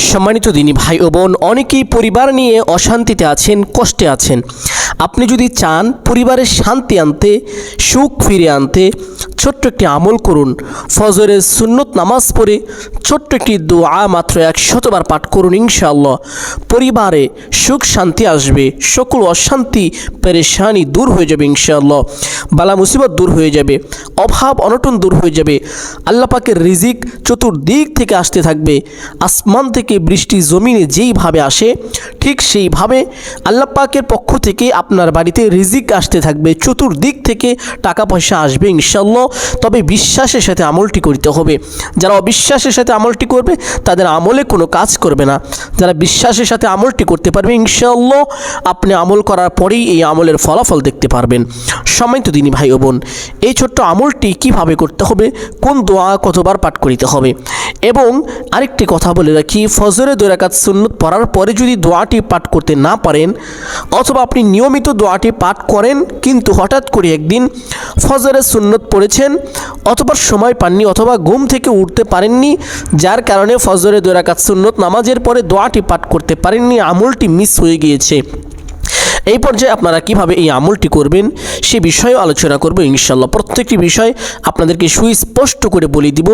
সম্মানিত দিনী ভাই ও বোন, অনেকেই পরিবার নিয়ে অশান্তিতে আছেন, কষ্টে আছেন। আপনি যদি চান পরিবারের শান্তি আনতে, সুখ ফিরে আনতে, ছোট্ট একটি আমল করুন। ফজরের সুন্নত নামাজ পড়ে ছোট্ট একটি দোয়া মাত্র 100 বার পাঠ করুন। ইনশাআল্লাহ পরিবারে সুখ শান্তি আসবে, সকল অশান্তি পেরেশানি দূর হয়ে যাবে। ইনশাআল্লাহ বালা মুসিবত দূর হয়ে যাবে, অভাব অনটন দূর হয়ে যাবে। আল্লাহ পাকের রিজিক চতুর্দিক থেকে আসতে থাকবে। আসমান থেকে বৃষ্টি জমিনে যেইভাবে আসে, ঠিক সেইভাবে আল্লাহ পাকের পক্ষ থেকে আপনার বাড়িতে রিজিক আসতে থাকবে। চতুর্দিক থেকে টাকা পয়সা আসবে ইনশাআল্লাহ। তবে বিশ্বাসের সাথে আমলটি করতে হবে। যারা অবিশ্বাসের সাথে আমলটি করবে তাদের আমলে কোনো কাজ করবে না। যারা বিশ্বাসের সাথে আমলটি করতে পারবে ইনশাআল্লাহ, আপনি আমল করার পরেই এই আমলের ফলাফল দেখতে পারবেন। সম্মানিত দিনী ভাই ও বোন, এই ছোট্ট আমলটি কিভাবে করতে হবে, কোন দোয়া কতবার পাঠ করিতে হবে, এবং আরেকটি কথা বলে রাখি, ফজরে 2 রাকাত সুন্নত পড়ার পরে যদি দোয়াটি পাঠ করতে না পারেন, অথবা আপনি নিয়মিত দোয়াটি পাঠ করেন কিন্তু হঠাৎ করে একদিন ফজরের সুন্নত পড়েছেন, অথবা সময় পাননি, অথবা ঘুম থেকে উঠতে পারেননি, যার কারণে ফজরে 2 রাকাত সুন্নত নামাজের পরে দোয়াটি পাঠ করতে পারেননি, আমলটি মিস হয়ে গিয়েছে। এই পর্যায়ে আপনারা কিভাবে এই আমলটি করবেন সে বিষয়ে আলোচনা করব ইনশাআল্লাহ। প্রত্যেকটি বিষয় আপনাদেরকে সুস্পষ্ট করে বলে দিব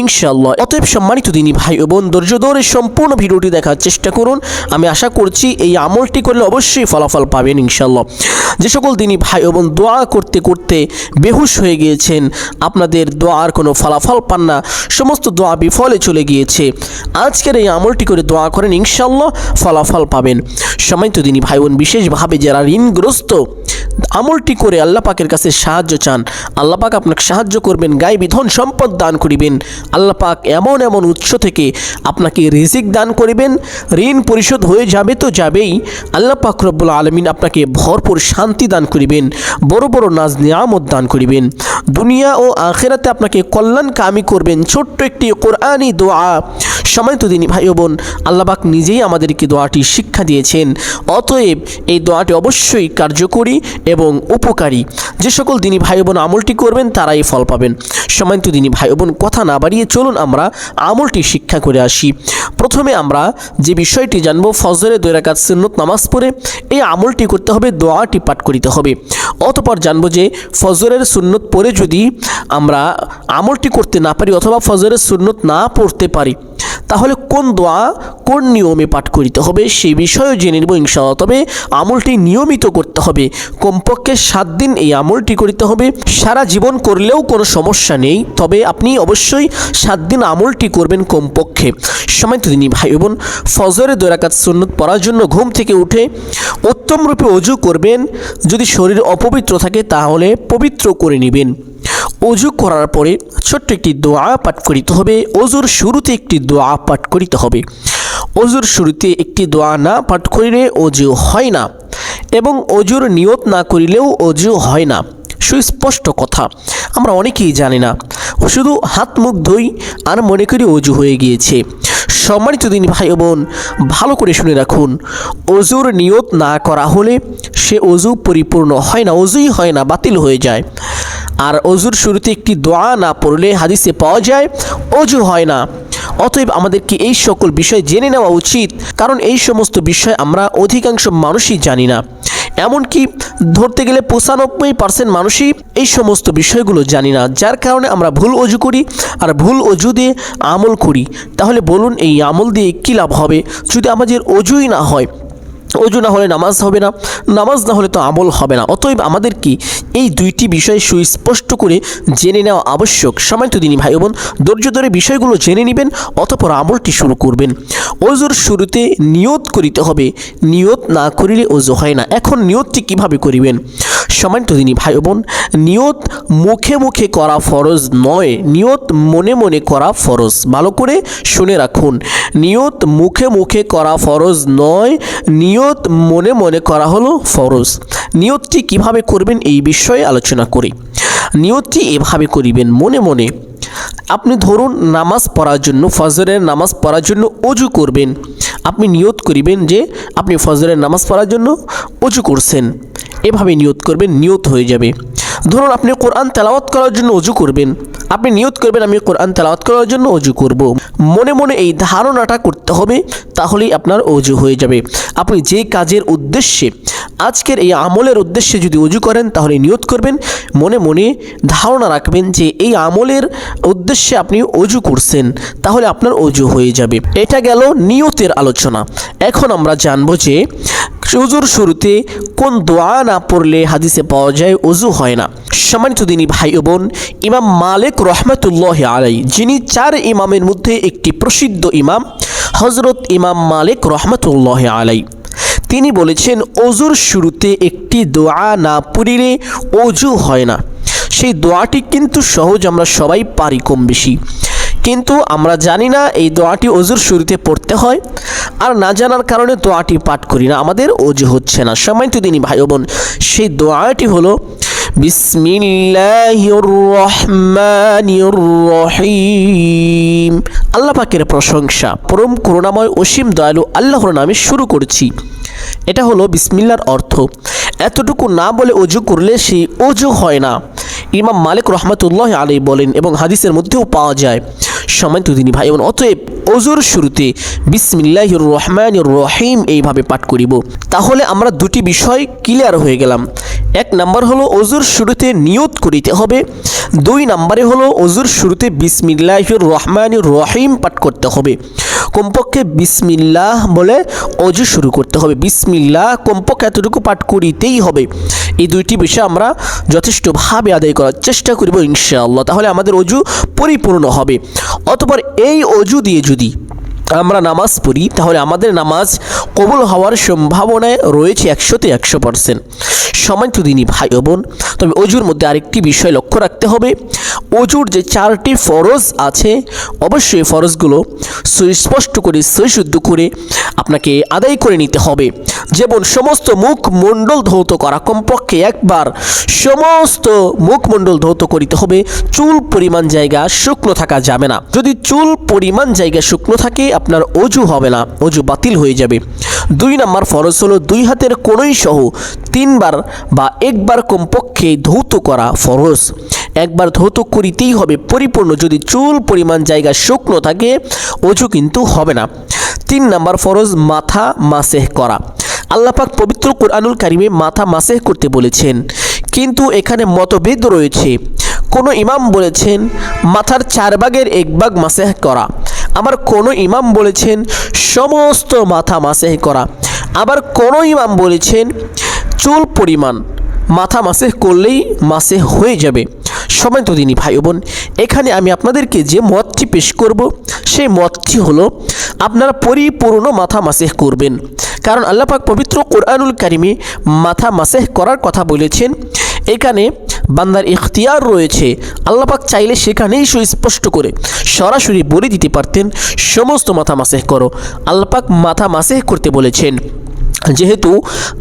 ইনশাআল্লাহ। অতএব সম্মানিত দিনী ভাই ও বোন, ধৈর্য ধরে সম্পূর্ণ ভিডিওটি দেখার চেষ্টা করুন। আমি আশা করছি এই আমলটি করলে অবশ্যই ফলাফল পাবেন ইনশাআল্লাহ। যে সকল দিনী ভাই ও বোন দোয়া করতে করতে বেহুশ হয়ে গিয়েছেন, আপনাদের দোয়ার কোনো ফলাফল পান না, সমস্ত দোয়া বিফলে চলে গিয়েছে, আজকের এই আমলটি করে দোয়া করেন ইনশাআল্লাহ ফলাফল পাবেন। সম্মানিত দিনী ভাই বোন, বিশেষভাবে যারা ঋণগ্রস্ত, আমলটি করে আল্লাহ পাকের কাছে সাহায্য চান, আল্লাহ পাক আপনাকে সাহায্য করবেন, গায়বী ধন সম্পদ দান করিবেন। আল্লাহ পাক এমন এমন উৎস থেকে আপনাকে রিজিক দান করিবেন, ঋণ পরিশোধ হয়ে যাবে তো যাবেই, আল্লাহ পাক রব্বুল আলামিন আপনাকে ভরপুর শান্তি দান করিবেন, বড় বড় নাজ নিয়ামত দান করিবেন, দুনিয়া ও আখিরাতে আপনাকে কল্যাণকামী করবেন। ছোট্ট একটি কোরআনি দোয়া। সম্মানিত দিনী ভাই ও বোন, আল্লাহ পাক নিজেই আমাদেরকে দোয়াটি শিক্ষা দিয়েছেন। অতএব এই দোয়াটি অবশ্যই কার্যকরী এবং উপকারী। যে সকল দিনী ভাই বোন আমলটি করবেন তারাই ফল পাবেন। সম্মানিত দিনী ভাই বোন, কথা না বাড়িয়ে চলুন আমরা আমলটি শিক্ষা করে আসি। প্রথমে আমরা যে বিষয়টি জানব, ফজরে 2 রাকাত সুন্নত নামাজ পড়ে এই আমলটি করতে হবে, দোয়াটি পাঠ করিতে হবে। অতঃপর জানব যে ফজরের সুন্নত পড়ে যদি আমরা আমলটি করতে না পারি, অথবা ফজরের সুন্নত না পড়তে পারি, তাহলে কোন দোয়া কোন নিয়মে পাঠ করিতে হবে সেই বিষয়েও জেনে নেব ইনশাআল্লাহ। তবে আমলটি নিয়মিত করতে হবে, কমপক্ষে 7 দিন এই আমলটি করিতে হবে। সারা জীবন করলেও কোনো সমস্যা নেই, তবে আপনি অবশ্যই 7 দিন আমলটি করবেন কমপক্ষে। সম্মানিত দিনী ভাই বোন, ফজরে 2 রাকাত সুন্নত পড়ার জন্য ঘুম থেকে উঠে উত্তম রূপে ওযু করবেন। যদি শরীর অপবিত্র থাকে তাহলে পবিত্র করে নেবেন। ওযু করার পরে ছোট্ট একটি দোয়া পাঠ করিতে হবে। ওযুর শুরুতে একটি দোয়া পাঠ করিতে হবে। ওযুর শুরুতে একটি দোয়া না পাঠ করিলে ওযু হয় না, এবং ওযুর নিয়ত না করিলেও ওযু হয় না। সুস্পষ্ট কথা, আমরা অনেকেই জানি না, শুধু হাত মুখ ধুই আর মনে করি ওযু হয়ে গিয়েছে। সম্মানিত দিনী ভাই বোন, ভালো করে শুনে রাখুন, ওযুর নিয়ত না করা হলে সে ওযু পরিপূর্ণ হয় না, ওযুই হয় না, বাতিল হয়ে যায়। আর ওযুর শুরুতে একটি দোয়া না পড়লে হাদিসে পাওয়া যায় ওযু হয় না। অতএব আমাদেরকে এই সকল বিষয় জেনে নেওয়া উচিত, কারণ এই সমস্ত বিষয় আমরা অধিকাংশ মানুষই জানি না। এমনকি ধরতে গেলে 95% মানুষই এই সমস্ত বিষয়গুলো জানি না, যার কারণে আমরা ভুল ওযু করি আর ভুল ওযু দিয়ে আমল করি। তাহলে বলুন এই আমল দিয়ে কী লাভ হবে যদি আমাদের ওযুই না হয়? ওযু না হলে নামাজ হবে না, নামাজ না হলে তো আমল হবে না। অতএব আমাদের কি এই দুইটি বিষয় সুস্পষ্ট করে জেনে নেওয়া আবশ্যক। সম্মানিত দিনী ভাই বোন, ধৈর্য ধরে বিষয়গুলো জেনে নেবেন, অতঃপর আমলটি শুরু করবেন। ওযুর শুরুতে নিয়ত করিতে হবে, নিয়ত না করিলে ওযু হয় না। এখন নিয়তটি কিভাবে করিবেন? সম্মানিত দিনী ভাই বোন, নিয়ত মুখে মুখে করা ফরজ নয়, নিয়ত মনে মনে করা ফরজ। ভালো করে শুনে রাখুন, নিয়ত মুখে মুখে করা ফরজ নয়, নিয়ত মনে মনে করা হলো ফরজ। নিয়তটি কিভাবে করবেন এই বিষয়ে আলোচনা করি। নিয়তটি এভাবে করিবেন, মনে মনে। আপনি ধরুন নামাজ পড়ার জন্য, ফজরের নামাজ পড়ার জন্য ওযু করবেন। আপনি নিয়ত করিবেন যে আপনি ফজরের নামাজ পড়ার জন্য ওযু করছেন, এভাবে নিয়ত করবেন, নিয়ত হয়ে যাবে। ধরুন আপনি কোরআন তেলাওয়াত করার জন্য ওযু করবেন, আপনি নিয়ত করবেন আমি কোরআন তেলাওয়াত করার জন্য অজু করব। মনে মনে এই ধারণাটা করতে হবে, তাহলেই আপনার অজু হয়ে যাবে। আপনি যে কাজের উদ্দেশ্যে, আজকের এই আমলের উদ্দেশ্যে যদি অজু করেন, তাহলে নিয়ত করবেন, মনে মনে ধারণা রাখবেন যে এই আমলের উদ্দেশ্যে আপনি অজু করছেন, তাহলে আপনার অজু হয়ে যাবে। এটা গেল নিয়তের আলোচনা। এখন আমরা জানবো যে অজুর শুরুতে কোন দোয়া না পড়লে হাদিসে পাওয়া যায় অজু হয় না। সম্মানিত দিনী ভাই ও বোন, ইমাম মালিক রহমতুল্লাহ আলাই, যিনি 4 ইমামের মধ্যে একটি প্রসিদ্ধ ইমাম, হজরত ইমাম মালিক রহমতুল্লাহ আলাই, তিনি বলেছেন অজুর শুরুতে একটি দোয়া না পড়িলে অজু হয় না। সেই দোয়াটি কিন্তু সহজ, আমরা সবাই পারি কম বেশি, কিন্তু আমরা জানি না এই দোয়াটি অজুর শুরুতে পড়তে হয়, আর না জানার কারণে দোয়াটি পাঠ করি না, আমাদের অজু হচ্ছে না। সম্মানিত দিনী ভাই বোন, সেই দোয়াটি হলো বিসমিল্লাহির রহমানির রহিম। আল্লাহ পাকের প্রশংসা, পরম করুণাময় অসীম দয়ালু আল্লাহর নামে শুরু করছি। এটা হলো বিসমিল্লার অর্থ। এতটুকু না বলে অজু করলে সেই অজু হয় না, ইমাম মালিক রহমতুল্লাহ আলাইহি বলেন, এবং হাদিসের মধ্যেও পাওয়া যায়। সম্মানিত দিনী ভাই বোন, অতএব অজুর শুরুতে বিসমিল্লাহির রহমানির রহিম এইভাবে পাঠ করিব। তাহলে আমরা দুটি বিষয় ক্লিয়ার হয়ে গেলাম। 1 নাম্বার হলো অজুর শুরুতে নিয়ত করিতে হবে, 2 নম্বরে হলো অজুর শুরুতে বিসমিল্লাহির রহমানির রহিম পাঠ করতে হবে। কমপক্ষে বিসমিল্লাহ বলে অজু শুরু করতে হবে, বিসমিল্লাহ কমপক্ষে এতটুকু পাঠ করিতেই হবে। এই দুইটি বিষয় আমরা যথেষ্টভাবে আদায় করার চেষ্টা করব ইনশাআল্লাহ, তাহলে আমাদের অজু পরিপূর্ণ হবে। অতঃপর এই অজু দিয়ে যদি আমরা নামাজ পড়ি, তাহলে আমাদের নামাজ কবুল হওয়ার সম্ভাবনায় রয়েছে 100তে 100%। সম্মানিত দিনী ভাই ও বোন, তবে অজুর মধ্যে আরেকটি বিষয় লক্ষ্য রাখতে হবে। অজুর যে 4টি ফরজ আছে, অবশ্যই ফরজগুলো সুস্পষ্ট করে সুশুদ্ধ করে আপনাকে আদায় করে নিতে হবে। যেমন সমস্ত মুখমণ্ডল ধৌত করা, কমপক্ষে একবার সমস্ত মুখমণ্ডল ধৌত করিতে হবে। চুল পরিমাণ জায়গা শুকনো থাকা যাবে না। যদি চুল পরিমাণ জায়গা শুকনো থাকে, আপনার অজু হবে না, অজু বাতিল হয়ে যাবে। 2 নম্বর ফরজ হলো 2 হাতের কোণই সহ 3 বার বা 1 বার কমপক্ষে ধৌত করা ফরজ। 1 বার ধৌত করিতেই হবে পরিপূর্ণ। যদি চুল পরিমাণ জায়গা শুকনো থাকে, অজু কিন্তু হবে না। 3 নম্বর ফরজ মাথা মাসেহ করা। আল্লাহ পাক পবিত্র কুরআনুল কারিমে মাথা মাসেহ করতে বলেছেন, কিন্তু এখানে মতভেদ রয়েছে। কোনো ইমাম বলেছেন মাথার 4 ভাগের 1 ভাগ মাসেহ করা, আবার কোনো ইমাম বলেছেন সমস্ত মাথা মাসেহ করা, আবার কোনো ইমাম বলেছেন চুল পরিমাণ মাথা মাসেহ করলেই মাসেহ হয়ে যাবে। সম্মানিত দিনী ভাই বোন, এখানে আমি আপনাদেরকে যে মতটি পেশ করব, সেই মতটি হলো আপনারা পরিপূর্ণ মাথা মাসেহ করবেন। কারণ আল্লাহ পাক পবিত্র কুরআনুল কারিমে মাথা মাসেহ করার কথা বলেছেন। এখানে বান্দার ইখতিয়ার রয়েছে। আল্লাহ পাক চাইলে সেখানেই সুস্পষ্ট করে সরাসরি বলে দিতে পারতেন সমস্ত মাথা মাসেহ করো। আল্লাহ পাক মাথা মাসেহ করতে বলেছেন, যেহেতু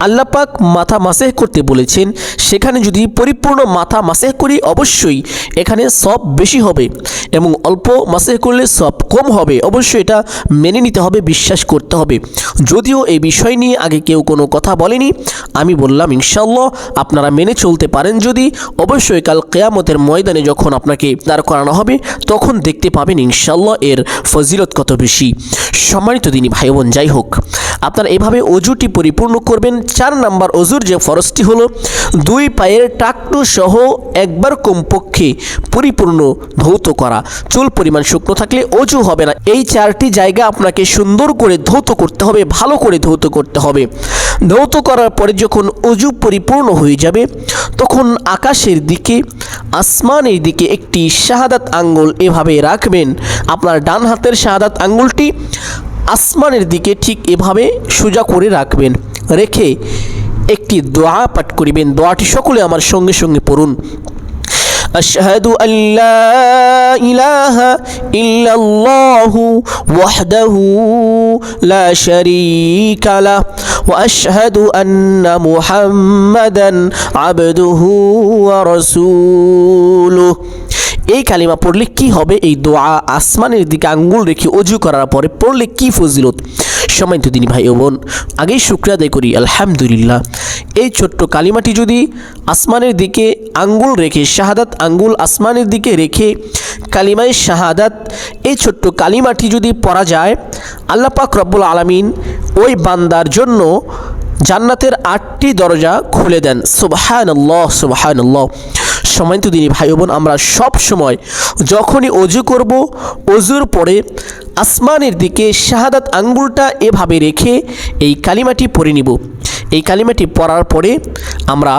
আল্লাহ পাক মাথা মাসেহ করতে বলেছেন, সেখানে যদি পরিপূর্ণ মাথা মাসেহ করি, অবশ্যই এখানে সব বেশি হবে এবং অল্প মাসেহ করলে সব কম হবে। অবশ্যই এটা মেনে নিতে হবে, বিশ্বাস করতে হবে। যদিও এই বিষয় নিয়ে আগে কেউ কোনো কথা বলেনি, আমি বললাম ইনশাআল্লাহ আপনারা মেনে চলতে পারেন যদি, অবশ্যই কাল কিয়ামতের ময়দানে যখন আপনাকে দাঁড় করানো হবে, তখন দেখতে পাবেন ইনশাআল্লাহ এর ফজিলত কত বেশি। সম্মানিত দিনী ভাই বোন, যাই হোক, আপনারা এভাবে অজুটি পরিপূর্ণ করবেন। 4 নম্বর অজুর যে ফরজটি হলো 2 পায়ের টাকটু সহ 1 বার কমপক্ষে পরিপূর্ণ ধৌত করা। চুল পরিমাণ শুকনো থাকলে অজু হবে না। এই 4টি জায়গা আপনাকে সুন্দর করে ধৌত করতে হবে, ভালো করে ধৌত করতে হবে। ধৌত করার পরে যখন অজু পরিপূর্ণ হয়ে যাবে, তখন আকাশের দিকে, আসমানের দিকে একটি শাহাদাত আঙ্গুল এভাবে রাখবেন। আপনার ডান হাতের শাহাদাত আঙ্গুলটি আসমানের দিকে ঠিক এভাবে সোজা করে রাখবেন, রেখে একটি দোয়া পাঠ করিবেন। দোয়াটি সকলে আমার সঙ্গে সঙ্গে পড়ুন। আশহাদু আল্লা ইলাহা ইল্লাল্লাহু ওয়াহদাহু লা শারীকা লাহ ওয়া আশহাদু আন্না মুহাম্মাদান আবদুহু ওয়া রাসূলুহু। এই কালিমা পড়লে কি হবে? এই দোয়া আসমানের দিকে আঙ্গুল রেখে অজু করার পরে পড়লে কি ফজিলত? সম্মানিত দিনী ভাই ও বোন, আগেই শুকরিয়া আদায় করি আলহামদুলিল্লাহ। এই ছোট্ট কালিমাটি যদি আসমানের দিকে আঙ্গুল রেখে, শাহাদাত আঙ্গুল আসমানের দিকে রেখে কালিমায়ে শাহাদাত এই ছোট্ট কালিমাটি যদি পড়া যায়, আল্লাহ পাক রব্বুল আলামিন ওই বান্দার জন্য জান্নাতের 8টি দরজা খুলে দেন। সুবহানাল্লাহ সুবহানাল্লাহ। সম্মানিত দিনী ভাই বোন, আমরা সব সময় যখনই অজু করব, অজুর পরে আসমানের দিকে শাহাদাত আঙ্গুলটা এভাবে রেখে এই কালিমাটি পড়ে নিব। এই কালিমাটি পড়ার পরে আমরা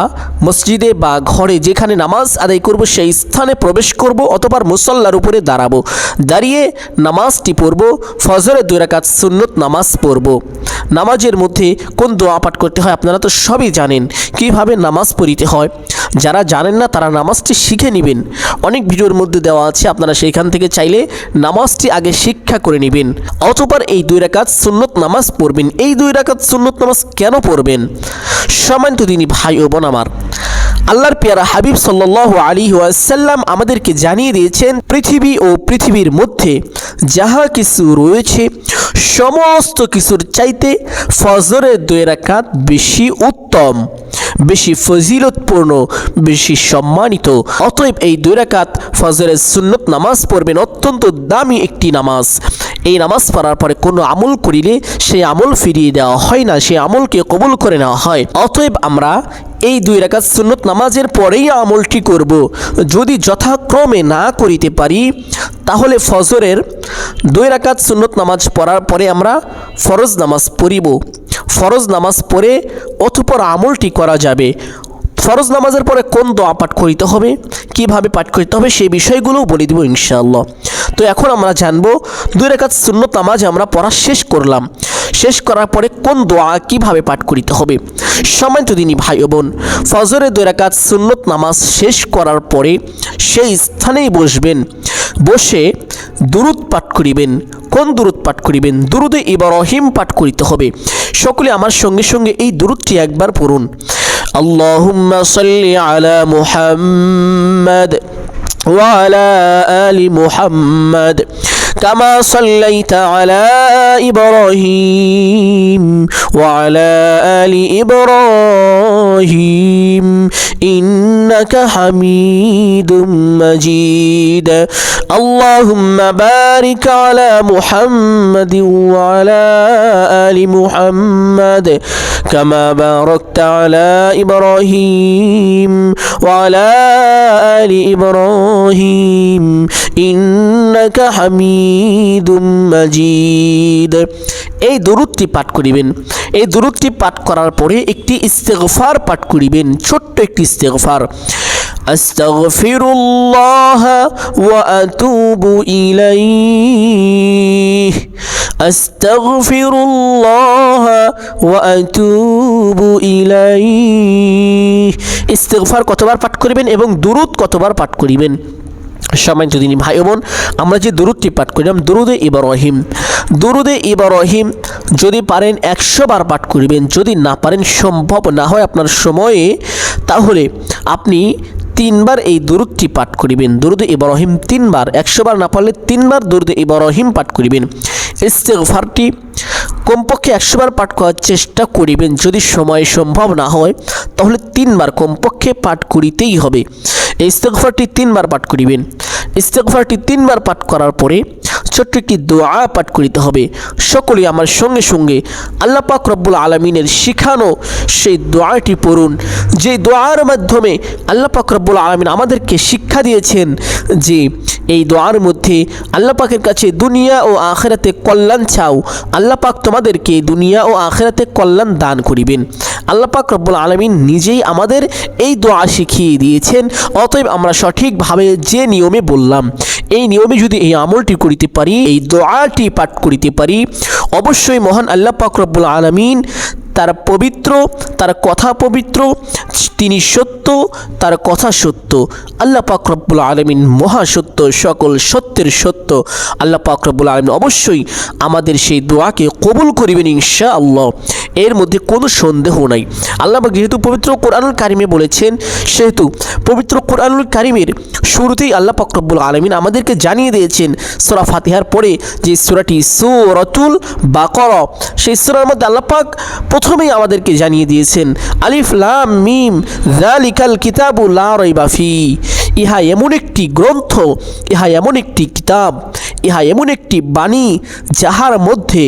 মসজিদে বা ঘরে যেখানে নামাজ আদায় করব সেই স্থানে প্রবেশ করব, অথবা মুসল্লার উপরে দাঁড়াবো, দাঁড়িয়ে নামাজটি পড়ব। ফজরের 2 রাকাত সুন্নত নামাজ পড়ব। নামাজের মধ্যে কোন দোয়া পাঠ করতে হয় আপনারা তো সবই জানেন, কিভাবে নামাজ পড়িতে হয়। যারা জানেন না তারা নামাজটি শিখে নেবেন, অনেক ভিডিওর মধ্যে দেওয়া আছে, আপনারা সেইখান থেকে চাইলে নামাজটি আগে শিক্ষা করে নেবেন। অতঃপর এই 2 রাকাত সুন্নত নামাজ পড়বেন। এই 2 রাকাত সুন্নত নামাজ কেন পড়বেন? সম্মানিত দিনী ভাই ও বোন আমার, আল্লাহর পেয়ারা হাবিব সাল্লাল্লাহু আলাইহি ওয়াসাল্লাম আমাদেরকে জানিয়ে দিয়েছেন, পৃথিবী ও পৃথিবীর মধ্যে যাহা কিছু রয়েছে সমস্ত কিছুর চাইতে ফজরের 2 রাকাত বেশি উত্তম, বেশি ফজিলতপূর্ণ, বেশি সম্মানিত। অতএব এই 2 রাকাত ফজরের সুন্নত নামাজ পড়বেন, অত্যন্ত দামি একটি নামাজ। এই নামাজ পড়ার পরে কোনো আমল করিলে সেই আমল ফিরিয়ে দেওয়া হয় না, সেই আমলকে কবুল করে নেওয়া হয়। অতএব আমরা এই 2 রাকাত সুন্নত নামাজের পরেই আমলটি করব। যদি যথাক্রমে না করিতে পারি তাহলে ফজরের 2 রাকাত সুন্নত নামাজ পড়ার পরে আমরা ফরজ নামাজ পড়িব। ফরজ নামাজ পড়ে অতঃপর আমলটি করা যাবে। ফরজ নামাজের পরে কোন দোয়া পাঠ করিতে হবে, কিভাবে পাঠ করতে হবে, সেই বিষয়গুলোও বলে দেব ইনশাআল্লাহ। তো এখন আমরা জানবো 2 রাকাত সুন্নত নামাজ আমরা পড়া শেষ করলাম, শেষ করার পরে কোন দোয়া কিভাবে পাঠ করিতে হবে। সম্মানিত দিনী ভাই ও বোন, ফজরের 2 রাকাত সুন্নত নামাজ শেষ করার পরে সেই স্থানেই বসবেন, বসে দুরুদ পাঠ করিবেন। কোন দুরুদ পাঠ করিবেন? দুরুদে ইব্রাহিম পাঠ করিতে হবে। সকলে আমার সঙ্গে সঙ্গে এই দুরুদটি একবার পড়ুন। আল্লাহুম্মা সাল্লি আলা মুহাম্মাদ ওয়া আলা আলি মুহাম্মাদ কামা সাল্লাইতা আলা ইব্রাহিম ওয়া আলা আলি ইব্রাহিম ইন্নাকা হামিদুম মাজিদ। আল্লাহুম্মা বারিক আলা মুহাম্মাদ ওয়া আলা আলি মুহাম্মাদ কামা বারাকতা আলা ইব্রাহিম ওয়া আলা আলি ইব্রাহিম ইন্নাকা হামিদুম মাজিদ। এই দুরূদটি পাঠ করিবেন। এই দুরূদটি পাঠ করার পরে একটি ইস্তিগফার পাঠ করিবেন, ছোট্ট একটি ইস্তিগফার। আস্তাগফিরুল্লাহ ওয়া আতুবু ইলাইহি, আস্তাগফিরুল্লাহ ওয়া আতুবু ইলাইহি। ইস্তিগফার কতবার পাঠ করিবেন এবং দুরূদ কতবার পাঠ করিবেন? সম্মানিত দিনী ভাই বোন, আমরা যে দুরূদটি পাঠ করলাম দুরুদে ইব্রাহিম, দুরুদে ইব্রাহিম যদি পারেন 100 বার পাঠ করিবেন। যদি না পারেন, সম্ভব না হয় আপনার সময়ে, তাহলে আপনি 3 বার এই দুরূদটি পাঠ করিবেন। দুরুদে ইব্রাহিম 3 বার, 100 বার না পারলে 3 বার দুরুদে ইব্রাহিম পাঠ করিবেন। ইস্তিগফারটি কমপক্ষে 100 বার পাঠ করার চেষ্টা করিবেন। যদি সময় সম্ভব না হয় তাহলে 3 বার কমপক্ষে পাঠ করিতেই হবে। এই ইস্তিগফারটি 3 বার পাঠ করিবেন। ইস্তিগফারটি 3 বার পাঠ করার পরে ছোট্ট একটি দোয়া পাঠ করিতে হবে। সকলে আমার সঙ্গে সঙ্গে আল্লাহ পাক রব্বুল আলামিনের শিখানো সেই দোয়াটি পড়ুন, যে দোয়ার মাধ্যমে আল্লাহ পাক রব্বুল আলামিন আমাদেরকে শিক্ষা দিয়েছেন যে এই দোয়ার মধ্যে আল্লাহ পাকের কাছে দুনিয়া ও আখিরাতে কল্যাণ চাও, আল্লাহ পাক তোমাদেরকে দুনিয়া ও আখিরাতে কল্যাণ দান করিবেন। আল্লাহ পাক রব্বুল আলামিন নিজেই আমাদের এই দোয়া শিখিয়ে দিয়েছেন। অতএব আমরা সঠিকভাবে যে নিয়মে বললাম, এই নিয়মে যদি এই আমলটি করিতে পারি, এই দোয়াটি পাঠ করিতে পারি, অবশ্যই মহান আল্লাহ পাক রব্বুল আলামিন তার পবিত্র, তার কথা পবিত্র, তিনি সত্য, তার কথা সত্য। আল্লাহ পাক রব্বুল আলামিন মহাসত্য, সকল সত্যের সত্য। আল্লাহ পাক রব্বুল আলামিন অবশ্যই আমাদের সেই দোয়াকে কবুল করিবেন ইনশাআল্লাহ। এর মধ্যে কোনো সন্দেহ নাই। আল্লাহ পাক যেহেতু পবিত্র কোরআনুল কারিমে বলেছেন, সেহেতু পবিত্র কোরআনুল কারিমের শুরুতেই আল্লাহ পাক রব্বুল আলামিন আমাদেরকে জানিয়ে দিয়েছেন সূরা ফাতিহার পরে যে সূরাটি সূরাতুল বাকারা, সেই সূরার মধ্যে আল্লাহ পাক প্রথমেই আমাদেরকে জানিয়ে দিয়েছেন আলিফ লাম মিম যালিকাল কিতাবু লা রাইবা ফি। ইহা এমন একটি গ্রন্থ, ইহা এমন একটি কিতাব, ইহা এমন একটি বাণী যাহার মধ্যে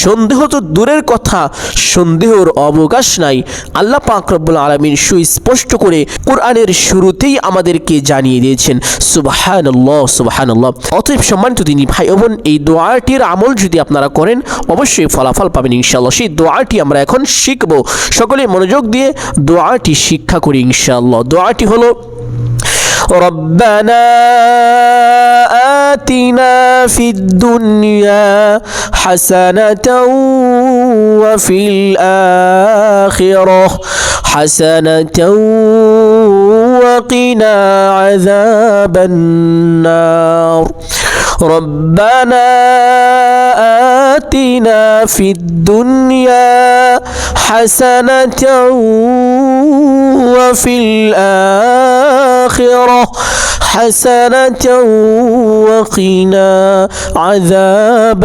সন্দেহ তো দূরের কথা, সন্দেহর অবকাশ নাই। আল্লাহ পাক রব্বুল আলামিন সুস্পষ্ট করে কোরআনের শুরুতেই আমাদেরকে জানিয়ে দিয়েছেন। সুবহানাল্লাহ সুবহানাল্লাহ। অতএব সম্মানিত দিনী ভাই ও বোন, এই দোয়াটির আমল যদি আপনারা করেন অবশ্যই ফলাফল পাবেন ইনশাআল্লাহ। সেই দোয়াটি আমরা এখন শিখব। সকলে মনোযোগ দিয়ে দোয়াটি শিক্ষা করি ইনশাআল্লাহ। দোয়াটি হলো ربنا آتنا في الدنيا حسنة وفي الآخرة حسنة وقنا عذاب النار ربنا آتنا في الدنيا حسنة وفي الآخرة حسنة وقنا عذاب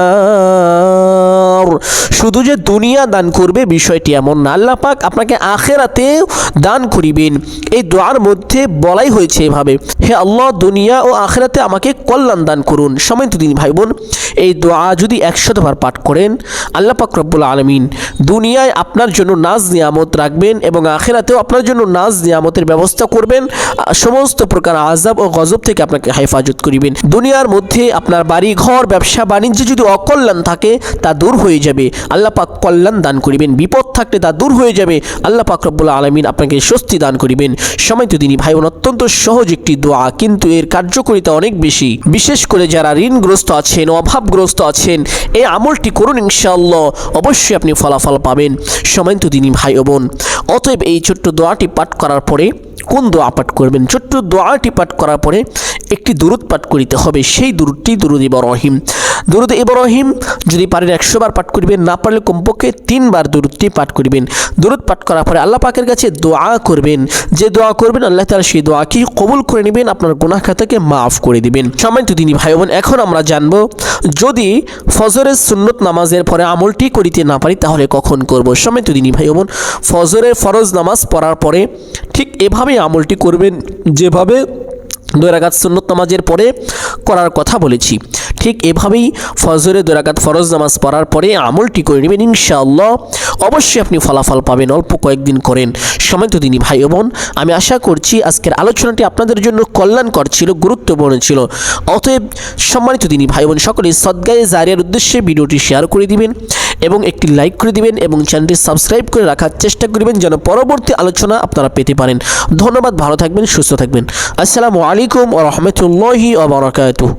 النار। শুধু যে দুনিয়া দান করবে বিষয়টি এমন না, আল্লাহ পাক আপনাকে আখিরাতে দান করিবেন। এই দোয়ার মধ্যে বলাই হয়েছে এভাবে, হে আল্লাহ দুনিয়া ও আখিরাতে আমাকে কল্যাণ দান করুন। সম্মানিত দিনী ভাই বোন, এই দোয়া যদি 100 বার পাঠ করেন আল্লাহ পাক রব্বুল আলামিন দুনিয়ায় আপনার জন্য নাজ নিয়ামত রাখবেন এবং আখিরাতেও আপনার জন্য নাজ নিয়ামতের ব্যবস্থা করবেন। সমস্ত প্রকার আযাব ও গজব থেকে আপনাকে হেফাজত করিবেন। দুনিয়ার মধ্যে আপনার বাড়ি ঘর ব্যবসা বাণিজ্য যদি অকল্যাণ থাকে তা দূর হয়ে যাবে, আল্লাহ পাক কল্যাণ দান করিবেন। বিপদ থাকলে তা দূর হয়ে যাবে, আল্লাহ পাক রব্বুল আলামিন আপনাকে স্বস্তি দান করিবেন। সম্মানিত দিনী ভাই বোন, অত্যন্ত সহজ একটি দোয়া, কিন্তু এর কার্যকারিতা অনেক বেশি। বিশেষ করে যারা ঋণগ্রস্ত আছেন, অভাবগ্রস্ত আছেন, এই আমলটি করুন ইনশাআল্লাহ, অবশ্যই আপনি ফলাফল পাবেন। সম্মানিত দিনী ভাই বোন, অতএব এই ছোট্ট দোয়াটি পাঠ করার পরে কোন দোয়া পাঠ করবেন? ছোট্ট দোয়াটি পাঠ করার পরে একটি দুরূদ পাঠ করিতে হবে। সেই দুরূদটি দুরূদ ইব্রাহিম। দুরূদ ইব্রাহিম যদি পারেন 100 বার পাঠ করিবেন, না পারলে কমপক্ষে 3 বার দুরূদটি পাঠ করিবেন। দুরূদ পাঠ করার পরে আল্লাহ পাকের কাছে দোয়া করবেন। যে দোয়া করবেন আল্লাহ তাআলা সেই দোয়াকে কবুল করে নেবেন, আপনার গুনাহ খাতাকে মাফ করে দিবেন। সম্মানিত দিনী ভাই বোন, এখন আমরা জানব যদি ফজরের সুন্নত নামাজের পরে আমলটি করিতে না পারি তাহলে কখন করব। সম্মানিত দিনী ভাই বোন, ফজরের ফরজ নামাজ পড়ার পরে ঠিক এভাবে আমলটি করবেন যেভাবে 2 রাকাত সুন্নত নামাজের পরে করার কথা বলেছি। ঠিক এভাবেই ফজরে 2 রাকাত ফরজ নামাজ পড়ার পরে আমলটি করে নেবেন ইনশাআল্লাহ, অবশ্যই আপনি ফলাফল পাবেন। অল্প কয়েকদিন করেন। সম্মানিত দিনী ভাই বোন, আমি আশা করছি আজকের আলোচনাটি আপনাদের জন্য কল্যাণকর ছিল, গুরুত্বপূর্ণ ছিল। অতএব সম্মানিত দিনী ভাই বোন, সকলে সদকায়ে জারিয়ার উদ্দেশ্যে ভিডিওটি শেয়ার করে দিবেন এবং একটি লাইক করে দিবেন এবং চ্যানেলটি সাবস্ক্রাইব করে রাখার চেষ্টা করবেন যেন পরবর্তী আলোচনা আপনারা পেতে পারেন। ধন্যবাদ, ভালো থাকবেন, সুস্থ থাকবেন। আসসালামু আলাইকুম ওয়া রাহমাতুল্লাহি ওয়া বারাকাতুহু।